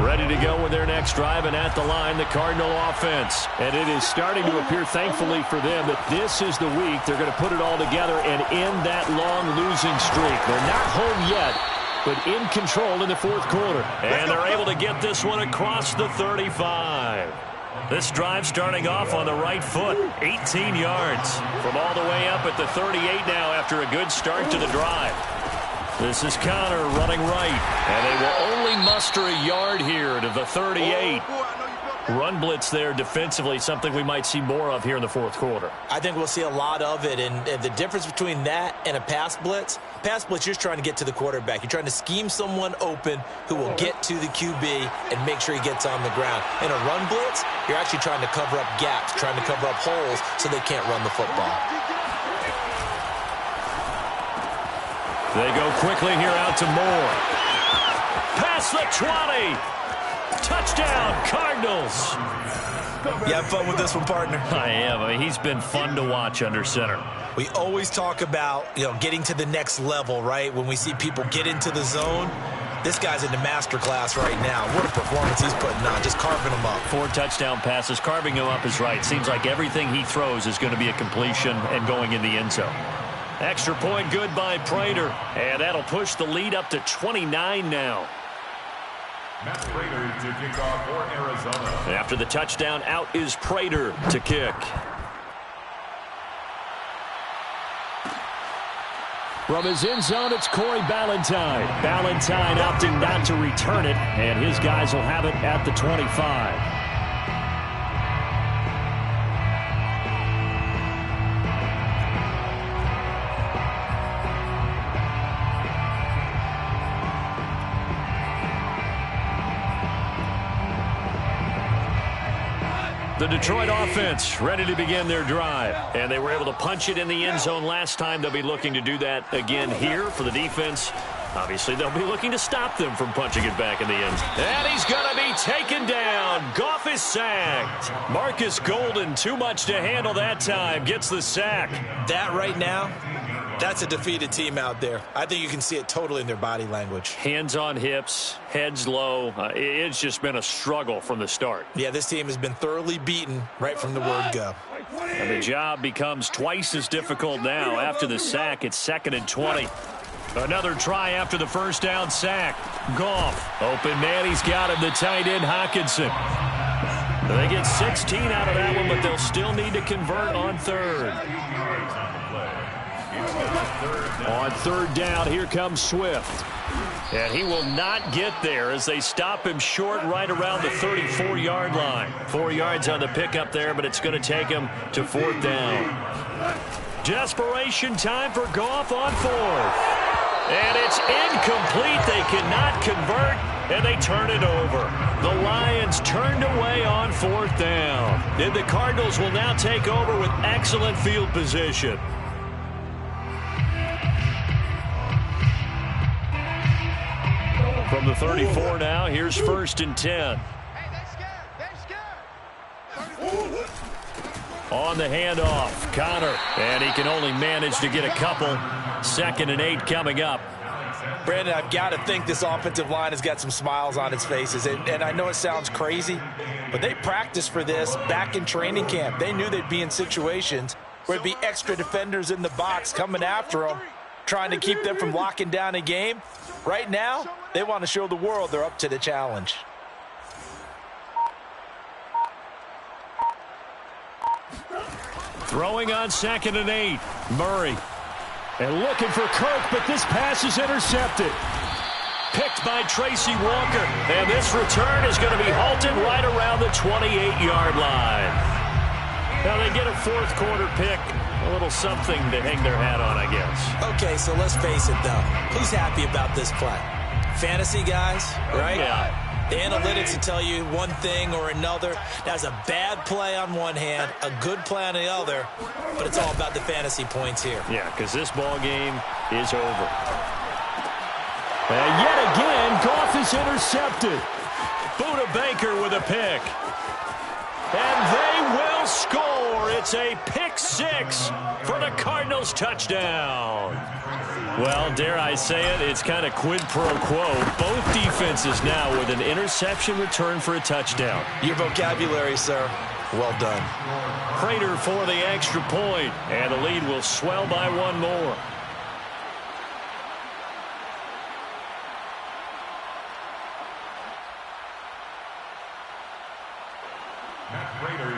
S2: Ready to go with their next drive, and at the line, the Cardinal offense.
S5: And it is starting to appear, thankfully for them, that this is the week they're going to put it all together and end that long losing streak. They're not home yet, but in control in the 4th quarter.
S2: And they're able to get this one across the 35. This drive starting off on the right foot, 18 yards. From all the way up at the 38 now after a good start to the drive. This is Connor running right, and they will only muster a yard here to the 38. Run blitz there defensively, something we might see more of here in the 4th quarter.
S4: I think we'll see a lot of it, and the difference between that and a pass blitz, you're just trying to get to the quarterback. You're trying to scheme someone open who will get to the QB and make sure he gets on the ground. In a run blitz, you're actually trying to cover up gaps, trying to cover up holes so they can't run the football.
S2: They go quickly here out to Moore. Past the 20. Touchdown, Cardinals.
S4: You have fun with this one, partner?
S2: I am. I mean, he's been fun to watch under center.
S4: We always talk about, getting to the next level, right? When we see people get into the zone, this guy's in the master class right now. What a performance he's putting on, just carving them up.
S2: 4 touchdown passes. Carving him up is right. Seems like everything he throws is going to be a completion and going in the end zone. Extra point good by Prater. And that'll push the lead up to 29 now.
S3: Matt Prater to kick off for Arizona.
S2: After the touchdown, out is Prater to kick.
S5: From his end zone, it's Corey Ballantyne. Ballantyne opting not to return it, and his guys will have it at the 25.
S2: The Detroit offense ready to begin their drive. And they were able to punch it in the end zone last time. They'll be looking to do that again here for the defense. Obviously, they'll be looking to stop them from punching it back in the end zone. And he's going to be taken down. Goff is sacked. Marcus Golden, too much to handle that time, gets the sack.
S4: That right now, that's a defeated team out there. I think you can see it totally in their body language.
S2: Hands on hips, heads low. It's just been a struggle from the start.
S4: Yeah, this team has been thoroughly beaten right from the word go.
S2: And the job becomes twice as difficult now. After the sack, it's 2nd and 20. Another try after the 1st down sack. Goff, open man, he's got him, the tight end Hockenson. They get 16 out of that one, but they'll still need to convert on 3rd.
S5: On 3rd down, here comes Swift.
S2: And he will not get there as they stop him short right around the 34-yard line. 4 yards on the pickup there, but it's going to take him to 4th down. Desperation time for Goff on 4th. And it's incomplete. They cannot convert. and they turn it over. The Lions turned away on 4th down. And the Cardinals will now take over with excellent field position. From the 34 now, here's 1st and 10. On the handoff, Connor, and he can only manage to get a couple. 2nd and 8 coming up.
S4: Brandon, I've got to think this offensive line has got some smiles on its faces. And I know it sounds crazy, but they practiced for this back in training camp. They knew they'd be in situations where there'd be extra defenders in the box coming after them, trying to keep them from locking down a game. Right now, they want to show the world they're up to the challenge.
S2: Throwing on 2nd and 8. Murray. And looking for Kirk, but this pass is intercepted. Picked by Tracy Walker. And this return is going to be halted right around the 28-yard line. Now they get a 4th quarter pick. A little something to hang their hat on, I guess.
S4: Okay, so let's face it, though. Who's happy about this play? Fantasy guys, right?
S2: Yeah.
S4: The analytics will tell you one thing or another. That's a bad play on one hand, a good play on the other, but it's all about the fantasy points here.
S2: Yeah, because this ball game is over. And yet again, Goff is intercepted. Buda Baker with a pick. And they will score. It's a pick 6 for the Cardinals touchdown. Well, dare I say it, it's kind of quid pro quo. Both defenses now with an interception return for a touchdown.
S4: Your vocabulary, sir. Well done.
S2: Prater for the extra point, and the lead will swell by 1 more.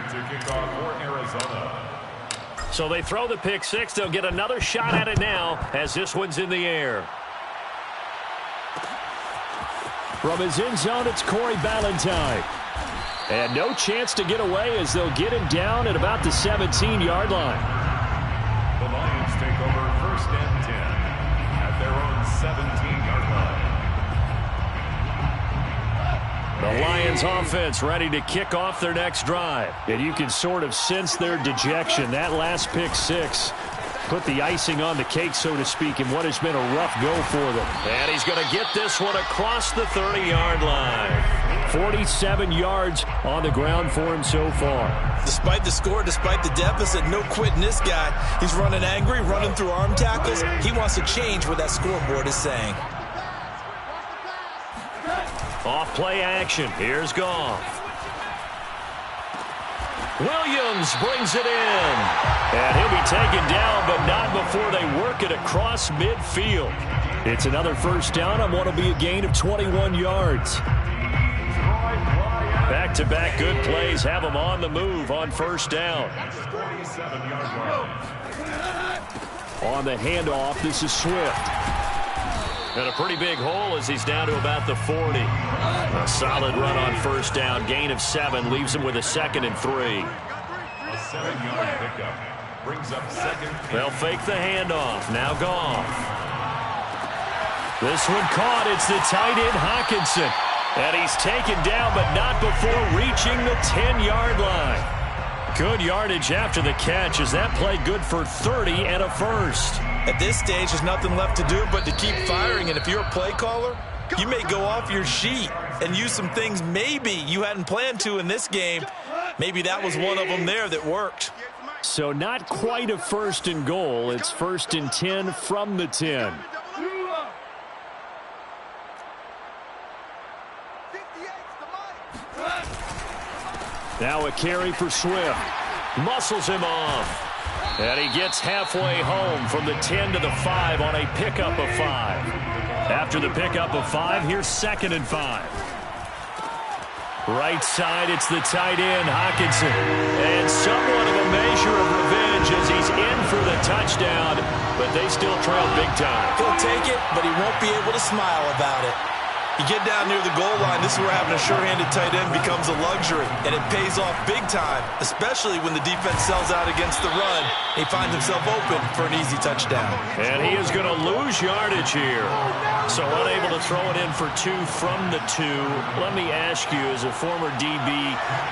S3: To kick off for Arizona.
S2: So they throw the pick 6. They'll get another shot at it now as this one's in the air. From his end zone, it's Corey Ballantyne. And no chance to get away as they'll get him down at about the 17-yard line.
S3: The Lions take over 1st and 10 at their own 17-yard line.
S2: The Lions offense ready to kick off their next drive. And you can sort of sense their dejection. That last pick 6 put the icing on the cake, so to speak, in what has been a rough go for them. And he's going to get this one across the 30-yard line. 47 yards on the ground for him so far.
S4: Despite the score, despite the deficit, no quitting this guy. He's running angry, running through arm tackles. He wants to change what that scoreboard is saying.
S2: Off play action. Here's Goff. Williams brings it in. And he'll be taken down, but not before they work it across midfield. It's another 1st down on what will be a gain of 21 yards. Back-to-back good plays have them on the move on 1st down. On the handoff, this is Swift. And a pretty big hole as he's down to about the 40. A solid run on 1st down. Gain of 7 leaves him with a 2nd and 3.
S3: A 7-yard pickup brings up 2nd.
S2: They'll fake the handoff. Now Goff. This one caught. It's the tight end Hawkinson. And he's taken down, but not before reaching the 10-yard line. Good yardage after the catch as that play good for 30 and a 1st.
S4: At this stage, there's nothing left to do but to keep firing. And if you're a play caller, you may go off your sheet and use some things maybe you hadn't planned to in this game. Maybe that was one of them there that worked.
S2: So not quite a 1st and goal. It's 1st and 10 from the 10. Now a carry for Swift. Muscles him off. And he gets halfway home from the 10 to the 5 on a pickup of 5. After the pickup of 5, here's 2nd and 5. Right side, it's the tight end, Hawkinson. And somewhat of a measure of revenge as he's in for the touchdown, but they still trail big time.
S4: He'll take it, but he won't be able to smile about it. You get down near the goal line, this is where having a sure-handed tight end becomes a luxury, and it pays off big time, especially when the defense sells out against the run. He finds himself open for an easy touchdown.
S2: And he is going to lose yardage here. So unable to throw it in for 2 from the 2. Let me ask you, as a former DB,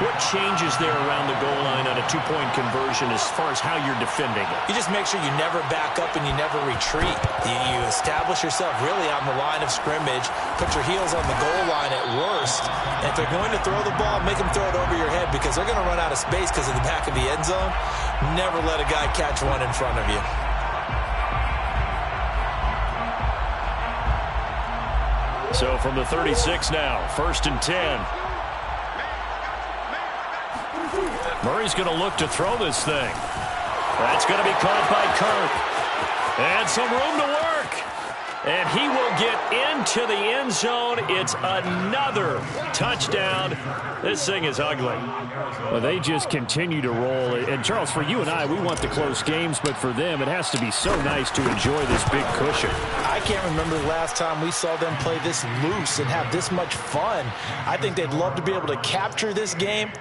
S2: what changes there around the goal line on a 2-point conversion as far as how you're defending it?
S4: You just make sure you never back up and you never retreat. You establish yourself really on the line of scrimmage, put your heels on the goal line at worst. And if they're going to throw the ball, make them throw it over your head because they're going to run out of space because of the back of the end zone. Never let a guy catch one in front of you.
S2: So from the 36 now, 1st and 10. Murray's going to look to throw this thing. That's going to be caught by Kirk. And some room to work. And he will get into the end zone. It's another touchdown. This thing is ugly.
S5: Well, they just continue to roll. And, Charles, for you and I, we want the close games, but for them, it has to be so nice to enjoy this big cushion.
S4: I can't remember the last time we saw them play this loose and have this much fun. I think they'd love to be able to capture this game,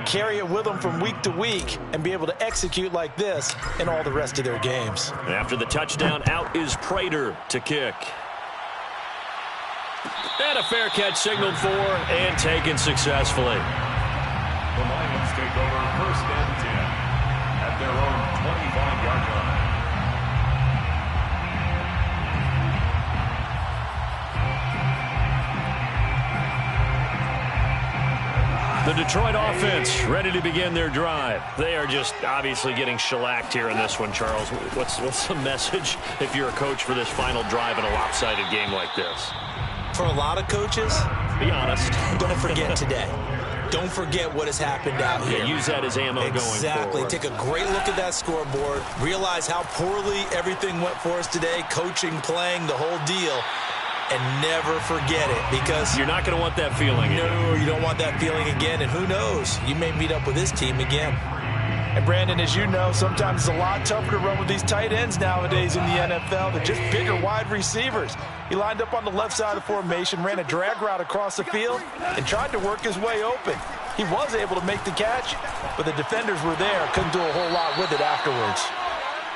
S4: carry it with them from week to week, and be able to execute like this in all the rest of their games.
S2: After the touchdown, out is Prater to kick. And a fair catch signaled for and taken successfully.
S3: The Lions take over 1st and 10 at their own 25-yard line.
S2: The Detroit offense ready to begin their drive. They are just obviously getting shellacked here in this one, Charles. What's the message if you're a coach for this final drive in a lopsided game like this?
S4: For a lot of coaches,
S2: be honest.
S4: Don't forget today. Don't forget what has happened out here.
S2: Use that as ammo going forward.
S4: Exactly. Take a great look at that scoreboard. Realize how poorly everything went for us today. Coaching, playing, the whole deal. And never forget it, because
S2: you're not going to want that feeling again.
S4: No, you don't want that feeling again. And who knows? You may meet up with this team again. And, Brandon, as you know, sometimes it's a lot tougher to run with these tight ends nowadays in the NFL. They're just bigger wide receivers. He lined up on the left side of the formation, ran a drag route across the field, and tried to work his way open. He was able to make the catch, but the defenders were there. Couldn't do a whole lot with it afterwards.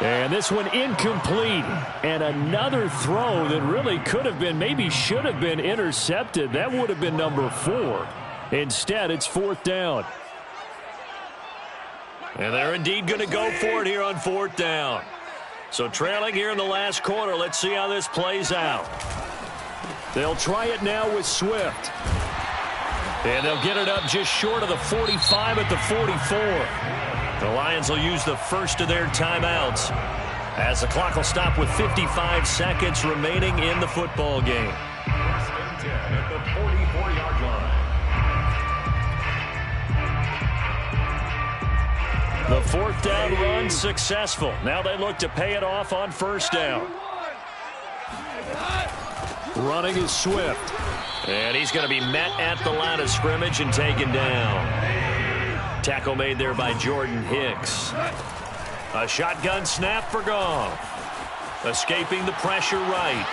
S5: And this one incomplete. And another throw that really could have been, maybe should have been intercepted. That would have been number 4. Instead, it's 4th down.
S2: And they're indeed going to go for it here on 4th down. So trailing here in the last quarter. Let's see how this plays out. They'll try it now with Swift. And they'll get it up just short of the 45 at the 44. The Lions will use the first of their timeouts as the clock will stop with 55 seconds remaining in the football game.
S3: 1st and 10 at the 44-yard line.
S2: The 4th down run successful. Now they look to pay it off on 1st down. Running is Swift. And he's going to be met at the line of scrimmage and taken down. Tackle made there by Jordan Hicks. A shotgun snap for Goff. Escaping the pressure right.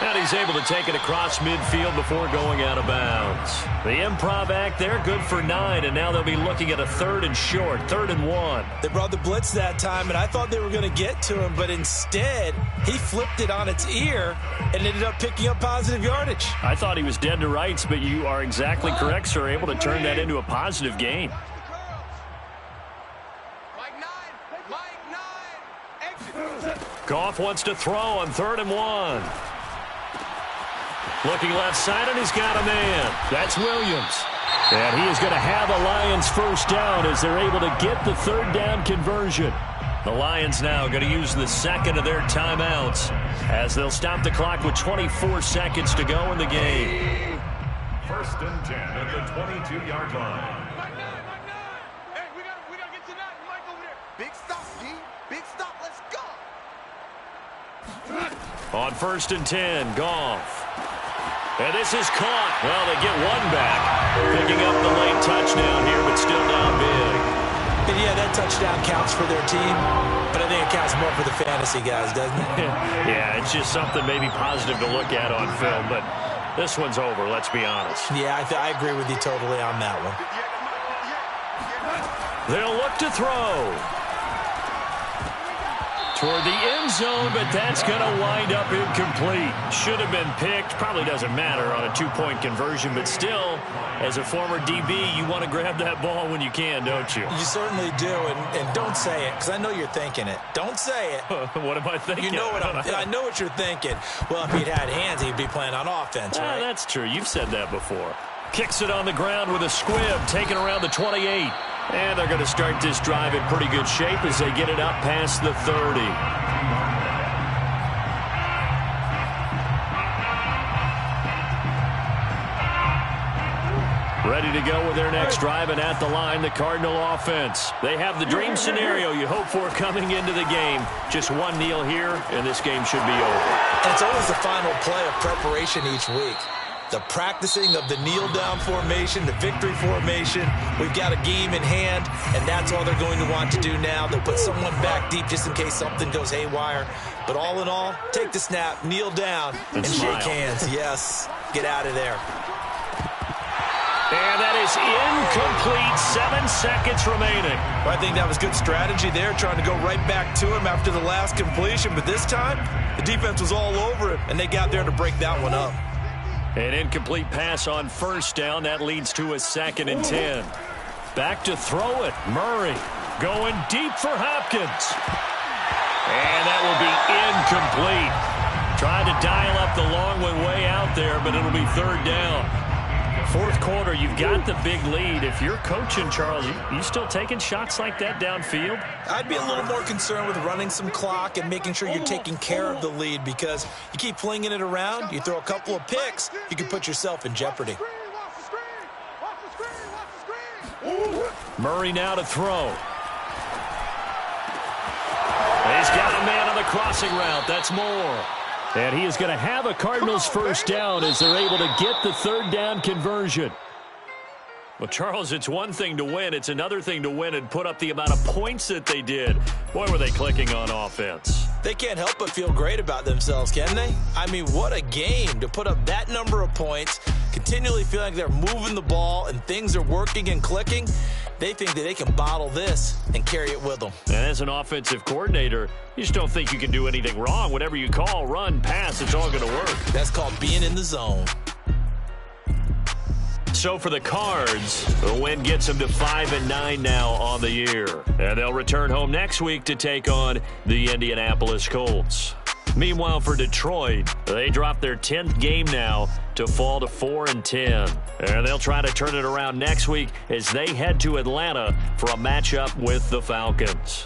S2: And he's able to take it across midfield before going out of bounds. The improv act there, good for 9, and now they'll be looking at a 3rd and short, 3rd and 1.
S4: They brought the blitz that time, and I thought they were going to get to him, but instead, he flipped it on its ear and ended up picking up positive yardage.
S2: I thought he was dead to rights, but you are exactly correct, sir, able to turn that into a positive gain. Goff wants to throw on 3rd and 1. Looking left side, and he's got a man. That's Williams. And he is going to have a Lions 1st down as they're able to get the 3rd down conversion. The Lions now going to use the 2nd of their timeouts as they'll stop the clock with 24 seconds to go in the game.
S3: 1st and 10 at the 22-yard line.
S1: Hey, we gotta get to that. Mike over there. Big stop, D. Big stop. Let's go.
S2: On 1st and 10, Goff. And this is caught. Well, they get one back. Picking up the late touchdown here, but still down big.
S4: And yeah, that touchdown counts for their team, but I think it counts more for the fantasy guys, doesn't it?
S2: Yeah, it's just something maybe positive to look at on film, but This one's over, let's be honest.
S4: Yeah, I agree with you totally on that one.
S2: They'll look to throw toward the end zone, but that's going to wind up incomplete. Should have been picked. Probably doesn't matter on a two-point conversion, but still, as a former DB, you want to grab that ball when you can, don't you?
S4: You certainly do, and don't say it, because I know you're thinking it. Don't say it.
S2: What am I thinking?
S4: You know what I know what you're thinking. Well, if he'd had hands, he'd be playing on offense, right?
S2: That's true. You've said that before. Kicks it on the ground with a squib, taken around the 28. And they're going to start this drive in pretty good shape as they get it up past the 30. Ready to go with their next drive, and at the line, the Cardinal offense. They have the dream scenario you hope for coming into the game. Just one kneel here, and this game should be over.
S4: And it's always the final play of preparation each week. The practicing of the kneel-down formation, the victory formation. We've got a game in hand, and that's all they're going to want to do now. They'll put someone back deep just in case something goes haywire. But all in all, take the snap, kneel down, and shake hands. Yes, get out of there.
S2: And that is incomplete. 7 seconds remaining.
S4: Well, I think that was good strategy there, trying to go right back to him after the last completion. But this time, the defense was all over it, and they got there to break that one up.
S2: An incomplete pass on first down. That leads to a 2nd and 10. Back to throw it. Murray going deep for Hopkins. And that will be incomplete. Trying to dial up the long one way out there, but it'll be 3rd down. 4th quarter, you've got the big lead. If you're coaching, Charles, you still taking shots like that downfield?
S4: I'd be a little more concerned with running some clock and making sure you're taking care of the lead, because you keep flinging it around, you throw a couple of picks, you can put yourself in jeopardy.
S2: Murray now to throw. He's got a man on the crossing route. That's Moore. And he is going to have a Cardinals first down as they're able to get the 3rd down conversion. Well, Charles, it's one thing to win. It's another thing to win and put up the amount of points that they did. Boy, were they clicking on offense.
S4: They can't help but feel great about themselves, can they? I mean, what a game to put up that number of points, continually feeling like they're moving the ball and things are working and clicking. They think that they can bottle this and carry it with them.
S2: And as an offensive coordinator, you just don't think you can do anything wrong. Whatever you call, run, pass, it's all going to work.
S4: That's called being in the zone.
S2: So for the Cards, the win gets them to 5-9 now on the year. And they'll return home next week to take on the Indianapolis Colts. Meanwhile, for Detroit, they dropped their 10th game now to fall to 4-10. And they'll try to turn it around next week as they head to Atlanta for a matchup with the Falcons.